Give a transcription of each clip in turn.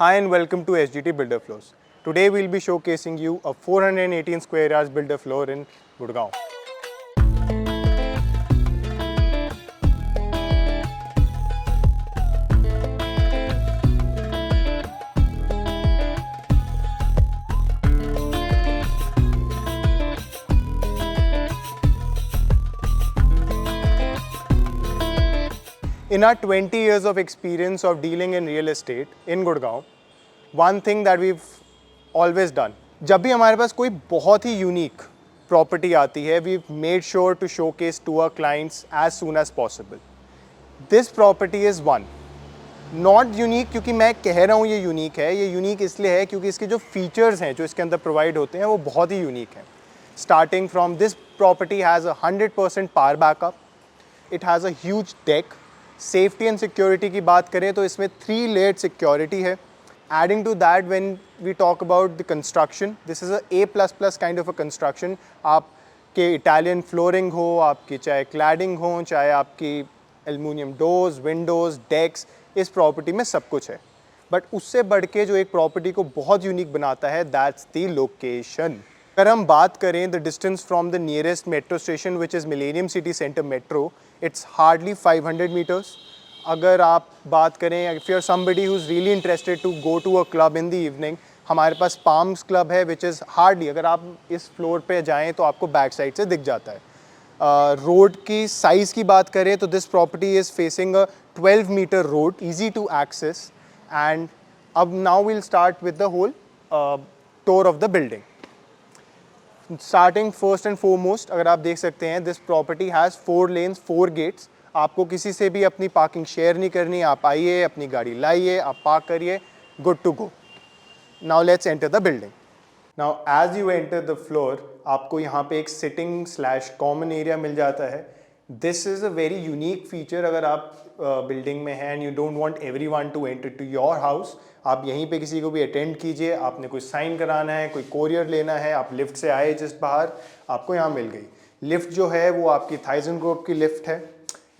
Hi and welcome to SGT Builder Floors. Today we'll be showcasing you a 418 square yards builder floor in Gurgaon. In our 20 years of experience of dealing in real estate in Gurgaon, one thing that we've always done, जब भी हमारे पास कोई बहुत ही unique property आती है, we've made sure to showcase to our clients as soon as possible. This property is one. Not unique क्योंकि मैं कह रहा हूँ ये यूनिक है, ये यूनिक इसलिए है क्योंकि इसके जो फीचर्स हैं जो इसके अंदर प्रोवाइड होते हैं वो बहुत ही यूनिक हैं. Starting from this property has 100% power backup. It has a huge deck. Safety and security की बात करें तो इसमें 3 लेयर्ड सिक्योरिटी है. Adding to that when we talk about the construction, this is a A++ kind of a construction. आपके Italian flooring हो, आपकी चाहे क्लैडिंग हो, चाहे आपकी एल्युमिनियम डोर्स, विंडोज़, डेक्स, इस प्रॉपर्टी में सब कुछ है. बट उससे बढ़ के जो एक प्रॉपर्टी को बहुत यूनिक बनाता है, दैट्स द लोकेशन. अगर हम बात करें the distance from the nearest metro station which is Millennium City Centre metro, it's hardly 500 metres. अगर आप बात करें, if you are somebody who is really interested to go to a club in the evening, हमारे पास palms club है which is hardly, अगर आप इस फ्लोर पे जाएँ तो आपको बैक साइड से दिख जाता है. रोड की साइज़ की बात करें तो this property is facing a 12 metre road, easy to access. And अब now will start with the whole tour of the building. Starting first and foremost, अगर आप देख सकते हैं, this property has 4 lanes 4 gates. आपको किसी से भी अपनी पार्किंग शेयर नहीं करनी. आप आइए, अपनी गाड़ी लाइए, आप पार्क करिए, good to go. Now let's enter the building. Now as you enter the floor, आपको यहाँ पे एक सिटिंग / कॉमन एरिया मिल जाता है. This is a very unique feature. अगर आप बिल्डिंग में हैं and you don't want everyone to enter to your house, आप यहीं पे किसी को भी अटेंड कीजिए. आपने कोई साइन कराना है, कोई कोरियर लेना है, आप लिफ्ट से आए जस्ट बाहर, आपको यहाँ मिल गई. लिफ्ट जो है वो आपकी थाइजनग्रोव की लिफ्ट है.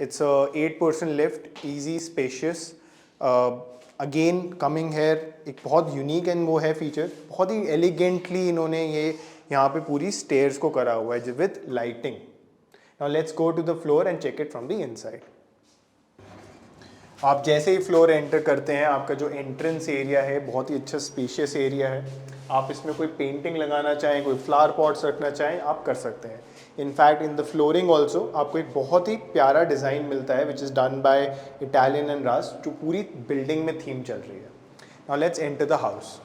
It's 8% lift, easy, spacious. Again coming here, एक बहुत यूनिक एंड वो है फीचर, बहुत ही एलिगेंटली इन्होंने ये यहाँ पे पूरी स्टेयर्स को करा हुआ है with lighting. Now let's go to the floor and check it from the inside. आप जैसे ही फ्लोर एंटर करते हैं, आपका जो एंट्रेंस एरिया है बहुत ही अच्छा स्पेशियस एरिया है. आप इसमें कोई पेंटिंग लगाना चाहें, कोई फ्लावर पॉट्स रखना चाहें, आप कर सकते हैं. In fact in the flooring also आपको एक बहुत ही प्यारा डिज़ाइन मिलता है which is done by Italian and रास, जो पूरी बिल्डिंग में थीम चल रही है. Now let's enter the house.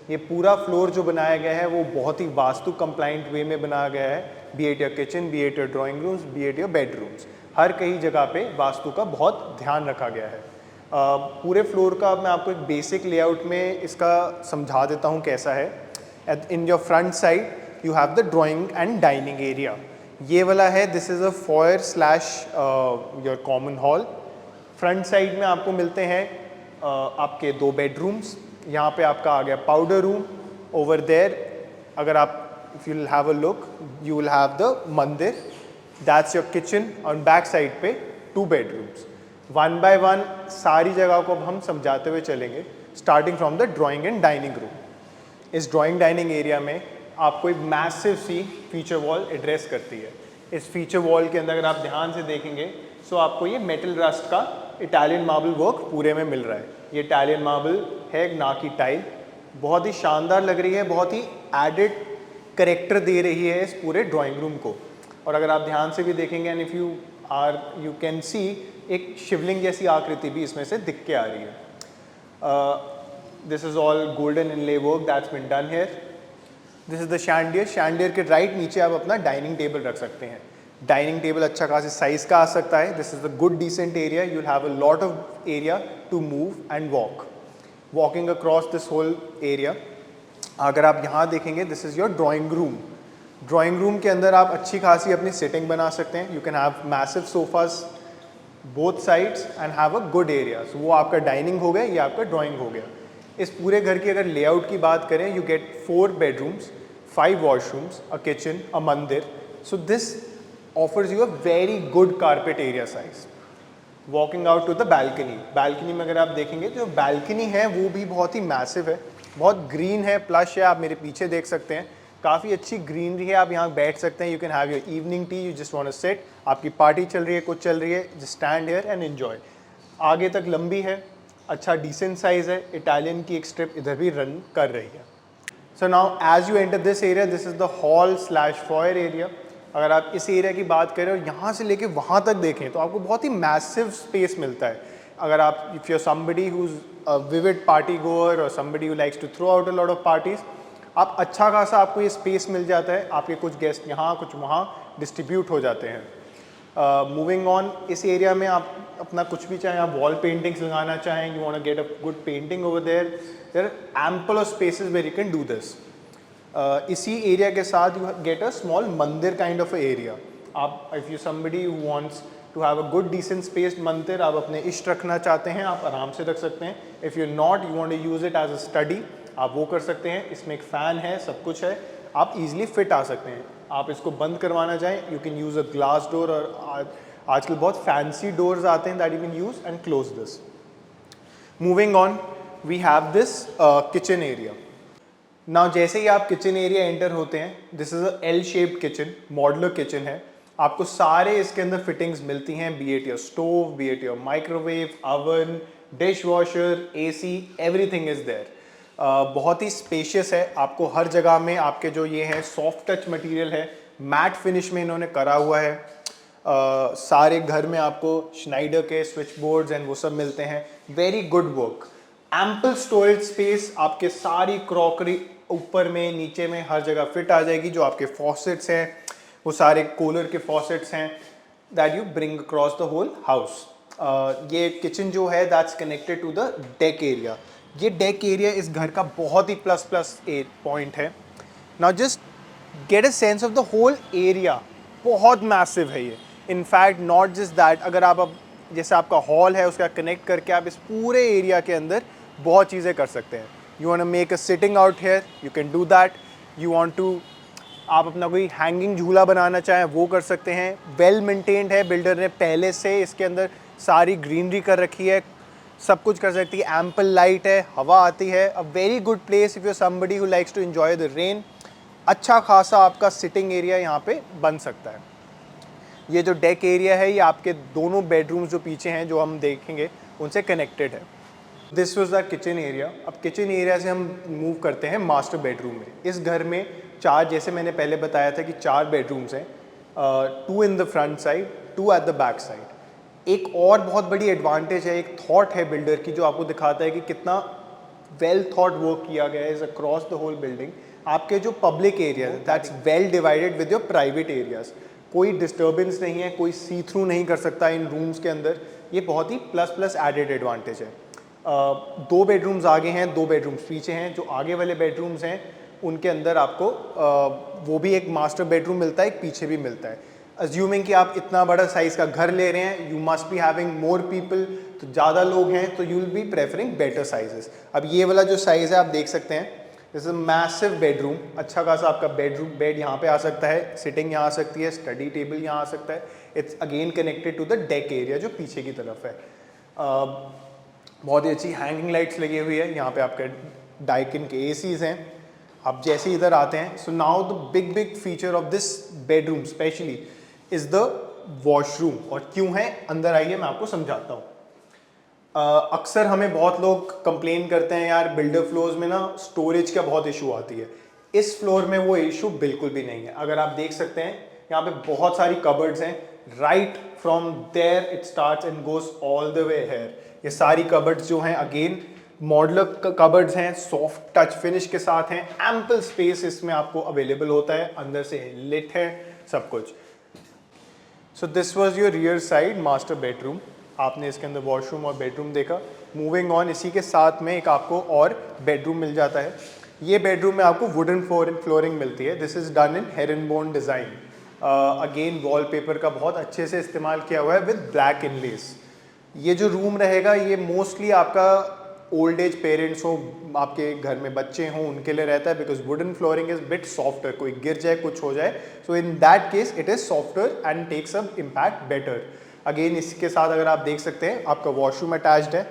ये पूरा फ्लोर जो बनाया गया है वो बहुत ही वास्तु कंप्लाइंट वे में बनाया गया है. Be it your kitchen, be it your drawing rooms, be it your bedrooms, हर कई जगह पे वास्तु का बहुत ध्यान रखा गया है. पूरे फ्लोर का मैं आपको एक बेसिक लेआउट में इसका समझा देता हूँ कैसा है. In your front side you have the drawing and dining area. ये वाला है, this is a foyer / your common hall. Front side में आपको मिलते हैं आपके 2 बेडरूम्स. यहाँ पे आपका आ गया पाउडर रूम. ओवर देयर अगर आप if you will have a look, you will have the mandir. That's your kitchen. और बैक साइड पे 2 बेडरूम्स. वन बाय वन सारी जगह को अब हम समझाते हुए चलेंगे, starting from the drawing and dining room. इस ड्राइंग डाइनिंग एरिया में आपको एक मैसिव सी फीचर वॉल एड्रेस करती है. इस फीचर वॉल के अंदर अगर आप ध्यान से देखेंगे सो आपको ये मेटल रस्ट का इटालियन मार्बल वर्क पूरे में मिल रहा है. ये इटालियन मार्बल है, ना कि टाइल. बहुत ही शानदार लग रही है, बहुत ही एडिड करेक्टर दे रही है इस पूरे ड्राइंग रूम को. और अगर आप ध्यान से भी देखेंगे and if you can see, एक शिवलिंग जैसी आकृति भी इसमें से दिख के आ रही है. This is all golden inlay work that's been done here. This is the chandelier. Chandelier के राइट नीचे आप अपना डाइनिंग टेबल रख सकते हैं. डाइनिंग टेबल अच्छा खासी साइज़ का आ सकता है. This is the good decent area. You will have a lot of area to move and walking across this whole area. अगर आप यहाँ देखेंगे, this is your drawing room. Drawing room के अंदर आप अच्छी खासी अपनी सिटिंग बना सकते हैं. You can have massive sofas both sides and have a good area. So वो आपका डाइनिंग हो गया, ये आपका ड्राइंग हो गया. इस पूरे घर की अगर लेआउट की बात करें, you get 4 bedrooms, 5 washrooms, a kitchen, a mandir. So this offers you a very good carpet area size. Walking out to the balcony. Balcony में अगर आप देखेंगे जो बैल्कनी है वो भी बहुत ही मैसिव है, बहुत ग्रीन है, प्लश है। आप मेरे पीछे देख सकते हैं, काफ़ी अच्छी ग्रीनरी है। आप यहाँ बैठ सकते हैं, you can have your evening tea, you just want to sit, आपकी पार्टी चल रही है, कुछ चल रही है, just stand here and enjoy. आगे तक लंबी है, अच्छा डिसेंट साइज़ है। इटालियन की एक स्ट्रिप इधर भी रन कर रही है। So now as you enter this area, this is the hall slash foyer area. अगर आप इस एरिया की बात करें और यहाँ से लेके वहाँ तक देखें तो आपको बहुत ही मैसिव स्पेस मिलता है। अगर आप if you are somebody who is a vivid party goer और somebody who likes to throw out a lot of parties, आप अच्छा खासा आपको ये स्पेस मिल जाता है। आपके कुछ गेस्ट यहाँ कुछ वहाँ डिस्ट्रीब्यूट हो जाते हैं। मूविंग ऑन, इस एरिया में आप अपना कुछ भी चाहें, आप वॉल पेंटिंग्स लगाना चाहें, you want to get a good painting over there are ample of spaces where you can do this. इसी एरिया के साथ you get a small mandir kind of area. आप if you somebody wants to have a good decent spaced mandir, आप अपने इष्ट रखना चाहते हैं, आप आराम से रख सकते हैं। If you not you want to use it as a study, आप वो कर सकते हैं। इसमें एक फ़ैन है, सब कुछ है, आप इजीली फिट आ सकते हैं। आप इसको बंद करवाना चाहें, you can use a glass door, और आजकल बहुत फैंसी डोर्स आते हैं that you can use and close this. Moving on, we have this kitchen area. नाउ जैसे ही आप किचन एरिया एंटर होते हैं, this is a L shaped kitchen, modular kitchen है। आपको सारे इसके अंदर फिटिंग्स मिलती हैं, be it your stove, be it your microwave, oven, dish washer, AC, everything is there. बहुत ही स्पेशियस है। आपको हर जगह में आपके जो ये है सॉफ्ट टच मटेरियल है, मैट फिनिश में इन्होंने करा हुआ है। सारे घर में आपको श्नाइडर के स्विच बोर्ड्स एंड वो सब मिलते हैं। Very good work, ample storage space, आपके सारी क्रॉकरी ऊपर में नीचे में हर जगह फिट आ जाएगी। जो आपके फॉसेट्स हैं वो सारे कूलर के फॉसेट्स हैं that you bring across the whole house. ये किचन जो है that's connected to the deck area. ये डेक एरिया इस घर का बहुत ही प्लस पॉइंट है। Now just get a sense of the whole area, बहुत मैसिव है ये। इनफैक्ट नॉट जस्ट दैट, अगर आप अब जैसे आपका हॉल है उसका कनेक्ट करके आप इस पूरे एरिया के अंदर बहुत चीज़ें कर सकते हैं। You want to make a sitting out here, you can do that. You want to, आप अपना कोई हैंगिंग झूला बनाना चाहें वो कर सकते हैं। वेल मेंटेन्ड है, बिल्डर ने पहले से इसके अंदर सारी ग्रीनरी कर रखी है, सब कुछ कर सकती है। एम्पल लाइट है, हवा आती है। A very good place if you somebody who likes to enjoy the rain. अच्छा खासा आपका सिटिंग एरिया यहाँ पे बन सकता है। ये जो डेक एरिया है ये आपके दोनों बेडरूम्स जो पीछे हैं जो हम देखेंगे उनसे कनेक्टेड है। This was the kitchen area. अब किचन एरिया से हम मूव करते हैं मास्टर बेडरूम में। इस घर में चार, जैसे मैंने पहले बताया था कि 4 बेडरूम्स हैं, 2 in the front side, 2 at the back side. एक और बहुत बड़ी एडवांटेज है, एक थॉट है बिल्डर की जो आपको दिखाता है कि कितना वेल थॉट वर्क किया गया है अक्रॉस द होल बिल्डिंग। आपके जो public area that's well divided with your private areas, कोई डिस्टर्बेंस नहीं है, कोई सी थ्रू नहीं कर सकता इन रूम्स के अंदर। ये बहुत ही प्लस एडेड एडवांटेज है। 2 बेडरूम्स आगे हैं, 2 बेडरूम्स पीछे हैं। जो आगे वाले बेडरूम्स हैं उनके अंदर आपको वो भी एक मास्टर बेडरूम मिलता है, एक पीछे भी मिलता है। अज्यूमिंग कि आप इतना बड़ा साइज़ का घर ले रहे हैं, you must be having more people, तो ज़्यादा लोग हैं तो you will be preferring better sizes. अब ये वाला जो साइज़ है आप देख सकते हैं, दिस इज मैसिव बेडरूम। अच्छा खासा आपका बेड यहाँ पे आ सकता है, सिटिंग यहाँ आ सकती है, स्टडी टेबल यहाँ आ सकता है। It's again connected to the deck area जो पीछे की तरफ है। बहुत ही अच्छी हैंगिंग लाइट्स लगी हुई है। यहाँ पे आपके डाइकिन के एसीज़ हैं। आप जैसे ही इधर आते हैं, so now the big feature of this bedroom specially is the washroom. और क्यों है, अंदर आइए मैं आपको समझाता हूँ। अक्सर हमें बहुत लोग कंप्लेन करते हैं यार बिल्डर फ्लोर्स में ना स्टोरेज का बहुत इशू आती है। इस फ्लोर में वो इशू बिल्कुल भी नहीं है। अगर आप देख सकते हैं यहाँ पे बहुत सारी कबर्ड्स हैं, right from there it starts and goes all the way here. ये सारी कबर्ड्स जो हैं अगेन मॉडुलर कबर्ड्स हैं, सॉफ्ट टच फिनिश के साथ हैं। एम्पल स्पेस इसमें आपको अवेलेबल होता है, अंदर से लिट है सब कुछ। So this was your rear side master bedroom. आपने इसके अंदर वॉशरूम और बेडरूम देखा। मूविंग ऑन, इसी के साथ में एक आपको और बेडरूम मिल जाता है। ये बेडरूम में आपको वुडन फ्लोरिंग मिलती है। This is done in herringbone design. Again wallpaper का बहुत अच्छे से इस्तेमाल किया हुआ है विद ब्लैक इनलेस। ये जो रूम रहेगा ये मोस्टली आपका ओल्ड एज पेरेंट्स हो, आपके घर में बच्चे हों, उनके लिए रहता है, because wooden flooring is bit softer. कोई गिर जाए, कुछ हो जाए, so in that case it is softer and takes a impact better. Again इसके साथ अगर आप देख सकते हैं आपका वॉशरूम अटैच्ड है।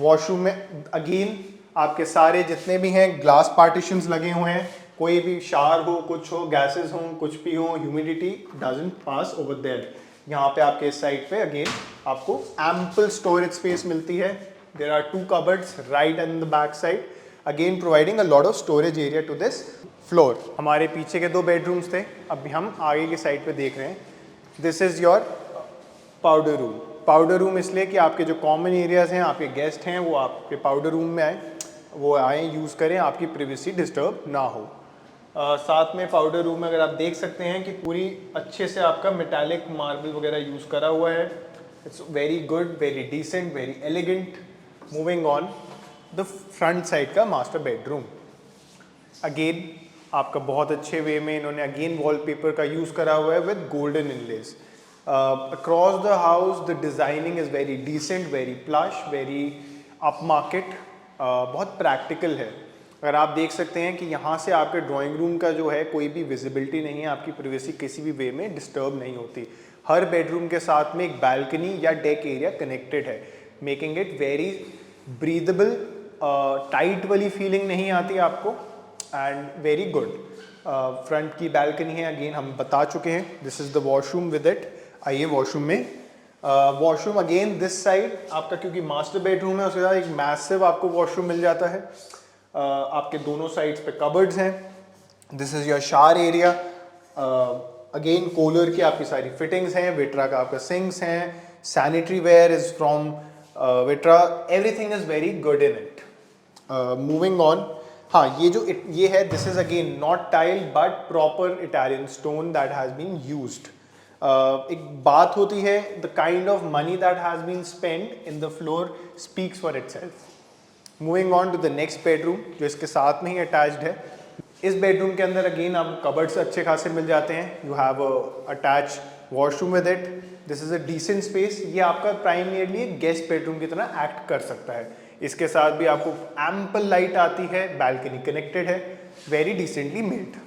वॉशरूम में अगेन आपके सारे जितने भी हैं ग्लास पार्टीशंस लगे हुए हैं, कोई भी शावर हो, कुछ हो, गैसेस हो, कुछ भी हो, humidity doesn't pass over there. यहाँ पे आपके इस साइड पे अगेन आपको एम्पल स्टोरेज स्पेस मिलती है। There are 2 cupboards right and the back side, again providing a lot of storage area to this floor. हमारे पीछे के 2 बेडरूम्स थे, अभी हम आगे की साइड पे देख रहे हैं। This is your powder room. Powder room इसलिए कि आपके जो कॉमन एरियाज़ हैं, आपके गेस्ट हैं, वो आपके पाउडर रूम में आए यूज़ करें, आपकी प्रिवेसी डिस्टर्ब ना हो। साथ में पाउडर रूम में अगर आप देख सकते हैं कि पूरी अच्छे से आपका मेटालिक मार्बल वगैरह यूज़ करा हुआ है। It's very good, very decent, very elegant. Moving on the front side का मास्टर बेडरूम, अगेन आपका बहुत अच्छे वे में इन्होंने अगेन वॉलपेपर का यूज़ करा हुआ है with golden inlays. Across the house the designing is very decent, very plush, very up market, बहुत प्रैक्टिकल है। अगर आप देख सकते हैं कि यहाँ से आपके ड्राइंग रूम का जो है कोई भी विजिबिलिटी नहीं है, आपकी प्राइवेसी किसी भी वे में डिस्टर्ब नहीं होती। हर बेडरूम के साथ में एक बालकनी या डेक एरिया कनेक्टेड है, making it very breathable, tight वाली फीलिंग नहीं आती आपको, एंड वेरी गुड। फ्रंट की बालकनी है, अगेन हम बता चुके हैं। This is the washroom with it. आइए वॉशरूम में। वॉशरूम अगेन दिस साइड आपका, क्योंकि मास्टर बेडरूम है, उसके साथ एक मैसिव आपको वॉशरूम मिल जाता है। आपके दोनों साइड्स पे कबर्ड्स हैं। This is your shower area. Again कोलर की आपकी सारी फिटिंग्स हैं, विट्रा का आपका सिंक्स हैं, sanitary ware is from Vitra, everything is very good in it. Moving on, हाँ ये है, this is again not tile but proper Italian stone that has been used. एक बात होती है, the kind of money that has been spent in the floor speaks for itself. Moving on to the next bedroom जो इसके साथ में ही attached है। इस बेडरूम के अंदर अगेन आपको कबर्ड्स अच्छे खासे मिल जाते हैं। You have attach washroom with it. This is a decent space. ये आपका प्राइमरीली एक गेस्ट बेडरूम की तरह एक्ट कर सकता है। इसके साथ भी आपको एम्पल लाइट आती है, बालकनी कनेक्टेड है, वेरी डिसेंटली मेड।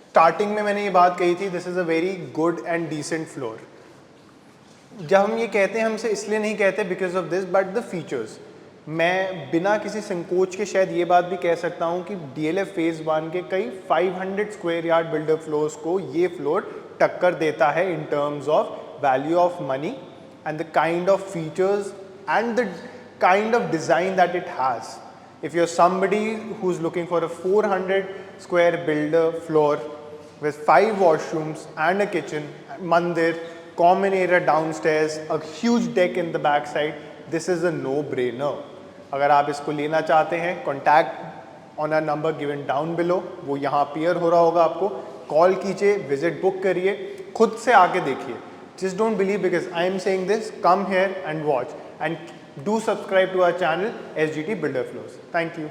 स्टार्टिंग में मैंने ये बात कही थी, this is a very good and decent floor. जब हम ये कहते हैं, हमसे इसलिए नहीं कहते because of this but the features. मैं बिना किसी संकोच के शायद ये बात भी कह सकता हूँ कि DLF फेज़ 1 के कई 500 स्क्वायर यार्ड बिल्डर फ्लोर्स को ये फ्लोर टक्कर देता है in terms of value of money and the kind of features and the kind of design that it has. If you're somebody who's looking for a 400 square builder floor with 5 washrooms and a kitchen, mandir, common area downstairs, a huge deck in the back side, this is a no-brainer. अगर आप इसको लेना चाहते हैं, contact on a number given down below, वो यहाँ appear हो रहा होगा आपको। कॉल कीजिए, विजिट बुक करिए, खुद से आके देखिए। Just don't believe because I am saying this. Come here and watch and do subscribe to our channel SGT Builder Floors. Thank you.